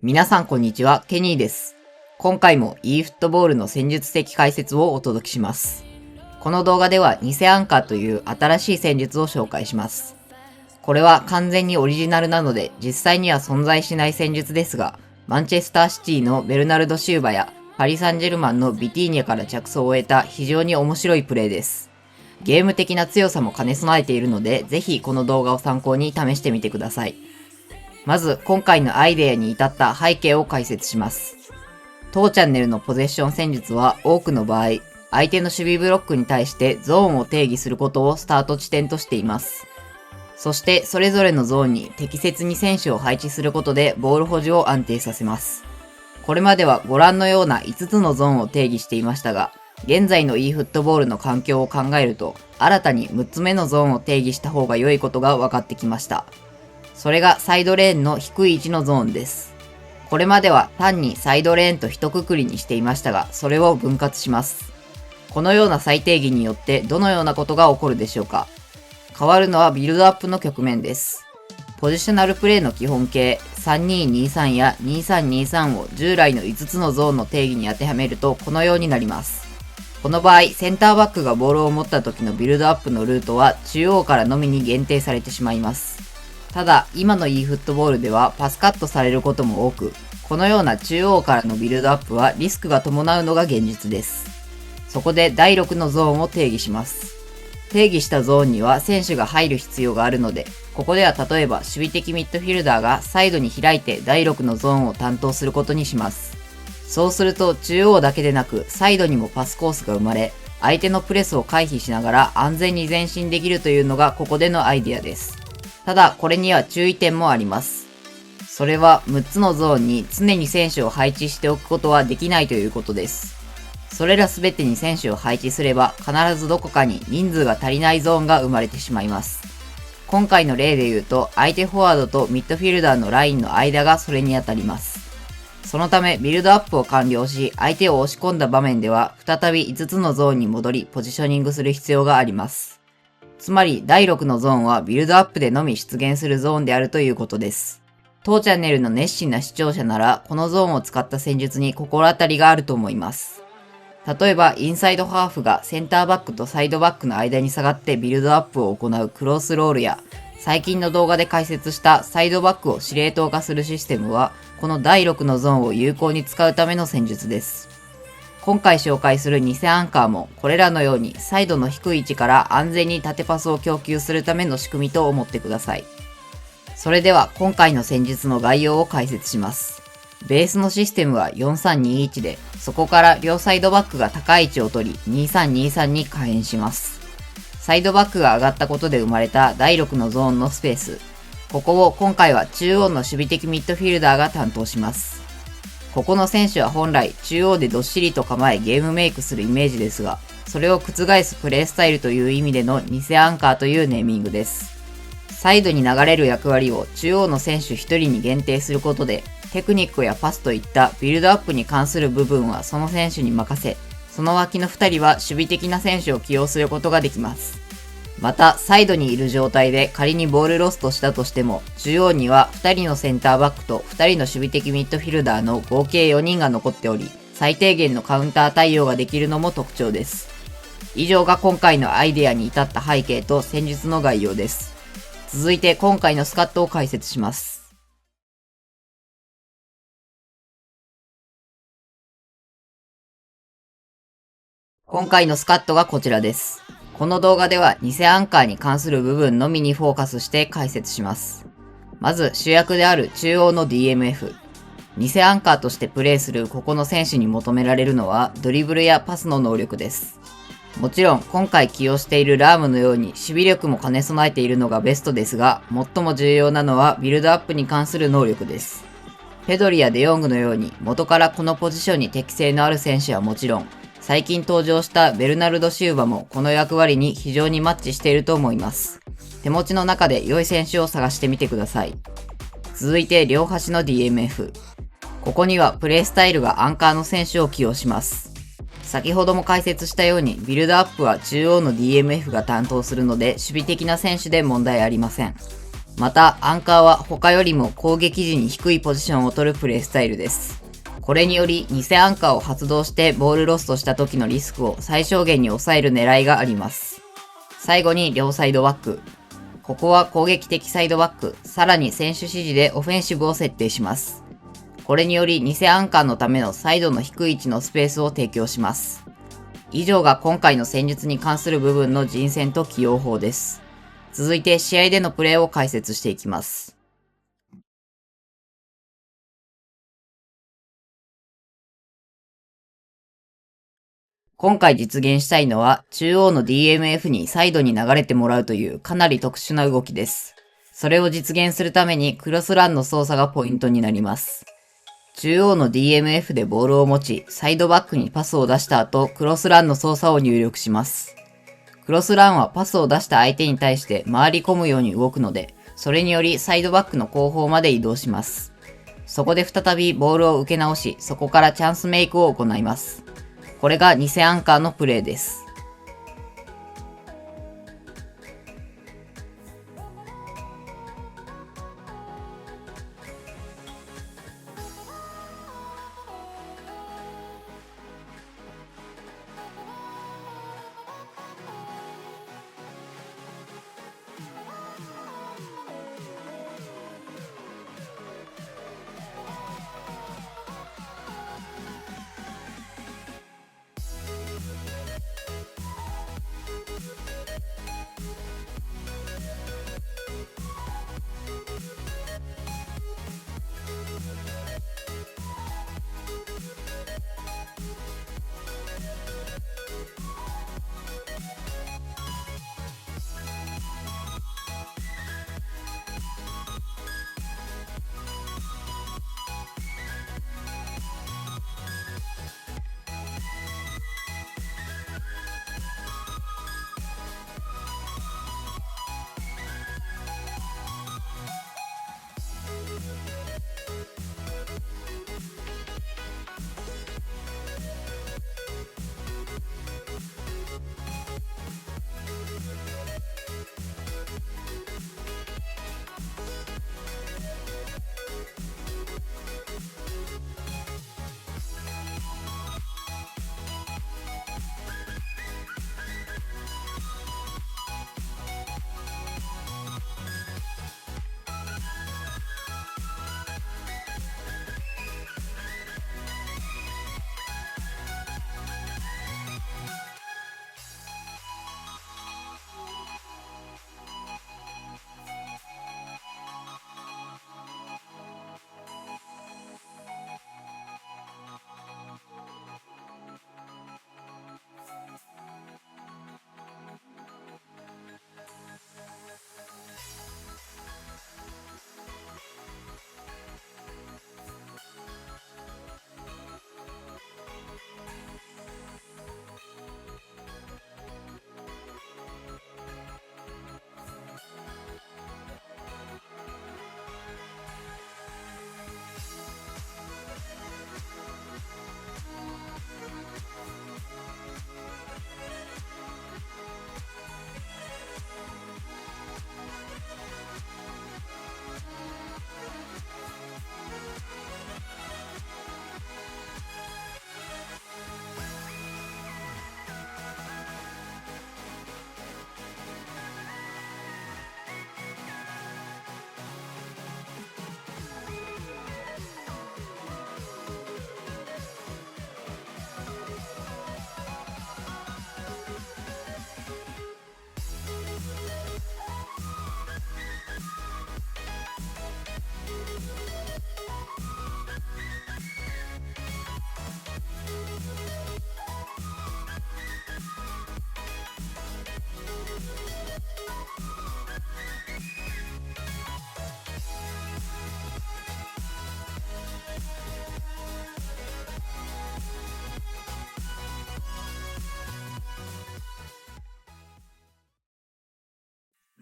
皆さんこんにちは、ケニーです。今回も e フットボールの戦術的解説をお届けします。この動画では偽アンカーという新しい戦術を紹介します。これは完全にオリジナルなので実際には存在しない戦術ですが、マンチェスターシティのベルナルド・シューバやパリ・サンジェルマンのビティーニャから着想を得た非常に面白いプレーです。ゲーム的な強さも兼ね備えているので、ぜひこの動画を参考に試してみてください。まず、今回のアイデアに至った背景を解説します。当チャンネルのポゼッション戦術は多くの場合、相手の守備ブロックに対してゾーンを定義することをスタート地点としています。そして、それぞれのゾーンに適切に選手を配置することでボール保持を安定させます。これまではご覧のような5つのゾーンを定義していましたが、現在の e フットボールの環境を考えると、新たに6つ目のゾーンを定義した方が良いことが分かってきました。それがサイドレーンの低い位置のゾーンです。これまでは単にサイドレーンと一括りにしていましたが、それを分割します。このような再定義によってどのようなことが起こるでしょうか。変わるのはビルドアップの局面です。ポジショナルプレーの基本形3223や2323を従来の5つのゾーンの定義に当てはめるとこのようになります。この場合、センターバックがボールを持った時のビルドアップのルートは中央からのみに限定されてしまいます。ただ、今の e フットボールではパスカットされることも多く、このような中央からのビルドアップはリスクが伴うのが現実です。そこで第6のゾーンを定義します。定義したゾーンには選手が入る必要があるので、ここでは例えば守備的ミッドフィルダーがサイドに開いて第6のゾーンを担当することにします。そうすると中央だけでなくサイドにもパスコースが生まれ、相手のプレスを回避しながら安全に前進できるというのがここでのアイデアです。ただこれには注意点もあります。それは6つのゾーンに常に選手を配置しておくことはできないということです。それらすべてに選手を配置すれば必ずどこかに人数が足りないゾーンが生まれてしまいます。今回の例で言うと相手フォワードとミッドフィルダーのラインの間がそれに当たります。そのためビルドアップを完了し相手を押し込んだ場面では再び5つのゾーンに戻りポジショニングする必要があります。つまり第6のゾーンはビルドアップでのみ出現するゾーンであるということです。当チャンネルの熱心な視聴者ならこのゾーンを使った戦術に心当たりがあると思います。例えばインサイドハーフがセンターバックとサイドバックの間に下がってビルドアップを行うクロスロールや最近の動画で解説したサイドバックを司令塔化するシステムはこの第6のゾーンを有効に使うための戦術です。今回紹介する偽アンカーもこれらのようにサイドの低い位置から安全に縦パスを供給するための仕組みと思ってください。それでは今回の戦術の概要を解説します。ベースのシステムは4321で、そこから両サイドバックが高い位置を取り2323に可変します。サイドバックが上がったことで生まれた第6のゾーンのスペース。ここを今回は中央の守備的ミッドフィルダーが担当します。ここの選手は本来中央でどっしりと構えゲームメイクするイメージですが、それを覆すプレースタイルという意味での偽アンカーというネーミングです。サイドに流れる役割を中央の選手1人に限定することで、テクニックやパスといったビルドアップに関する部分はその選手に任せ、その脇の2人は守備的な選手を起用することができます。また、サイドにいる状態で仮にボールロストしたとしても、中央には2人のセンターバックと2人の守備的ミッドフィルダーの合計4人が残っており、最低限のカウンター対応ができるのも特徴です。以上が今回のアイデアに至った背景と戦術の概要です。続いて今回のスカットを解説します。今回のスカットがこちらです。この動画では偽アンカーに関する部分のみにフォーカスして解説します。まず主役である中央の DMF。偽アンカーとしてプレイするここの選手に求められるのはドリブルやパスの能力です。もちろん今回起用しているラームのように守備力も兼ね備えているのがベストですが、最も重要なのはビルドアップに関する能力です。ペドリやデヨングのように元からこのポジションに適性のある選手はもちろん、最近登場したベルナルド・シューバもこの役割に非常にマッチしていると思います。手持ちの中で良い選手を探してみてください。続いて両端の DMF。ここにはプレイスタイルがアンカーの選手を起用します。先ほども解説したようにビルドアップは中央の DMF が担当するので守備的な選手で問題ありません。また、アンカーは他よりも攻撃時に低いポジションを取るプレースタイルです。これにより、偽アンカーを発動してボールロストした時のリスクを最小限に抑える狙いがあります。最後に両サイドバック。ここは攻撃的サイドバック、さらに選手指示でオフェンシブを設定します。これにより偽アンカーのためのサイドの低い位置のスペースを提供します。以上が今回の戦術に関する部分の人選と起用法です。続いて試合でのプレーを解説していきます。今回実現したいのは中央の DMF にサイドに流れてもらうというかなり特殊な動きです。それを実現するためにクロスランの操作がポイントになります。中央の DMF でボールを持ち、サイドバックにパスを出した後、クロスランの操作を入力します。クロスランはパスを出した相手に対して回り込むように動くので、それによりサイドバックの後方まで移動します。そこで再びボールを受け直し、そこからチャンスメイクを行います。これが偽アンカーのプレーです。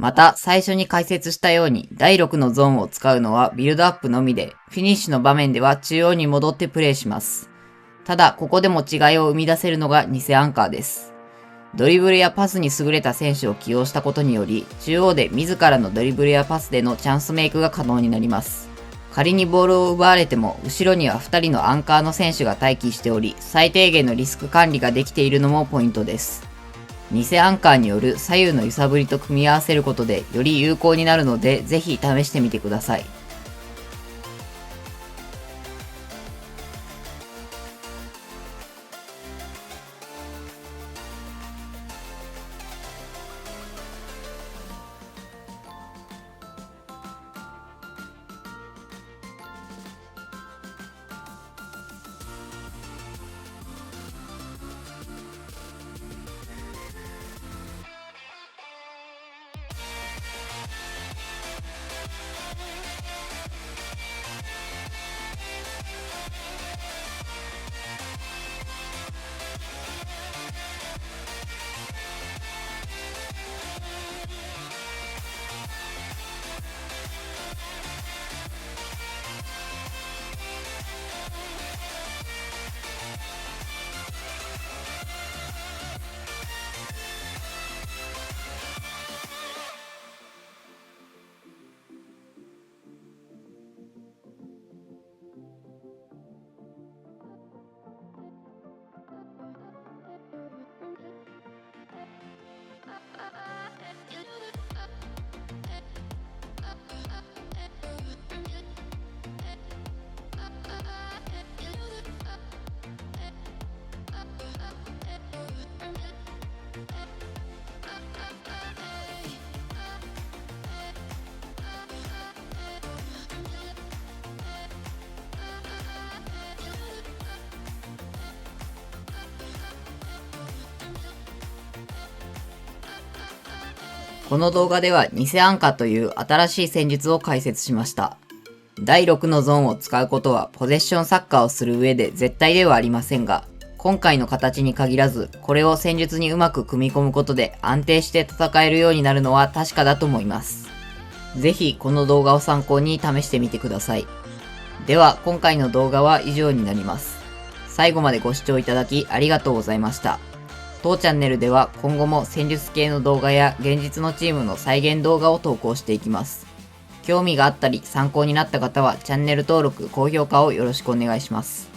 また、最初に解説したように、第6のゾーンを使うのはビルドアップのみで、フィニッシュの場面では中央に戻ってプレイします。ただ、ここでも違いを生み出せるのが偽アンカーです。ドリブルやパスに優れた選手を起用したことにより、中央で自らのドリブルやパスでのチャンスメイクが可能になります。仮にボールを奪われても、後ろには2人のアンカーの選手が待機しており、最低限のリスク管理ができているのもポイントです。偽アンカーによる左右の揺さぶりと組み合わせることでより有効になるので、ぜひ試してみてください。この動画では偽アンカーという新しい戦術を解説しました。第6のゾーンを使うことはポゼッションサッカーをする上で絶対ではありませんが、今回の形に限らず、これを戦術にうまく組み込むことで安定して戦えるようになるのは確かだと思います。ぜひこの動画を参考に試してみてください。では今回の動画は以上になります。最後までご視聴いただきありがとうございました。当チャンネルでは今後も戦術系の動画や現実のチームの再現動画を投稿していきます。興味があったり参考になった方はチャンネル登録、高評価をよろしくお願いします。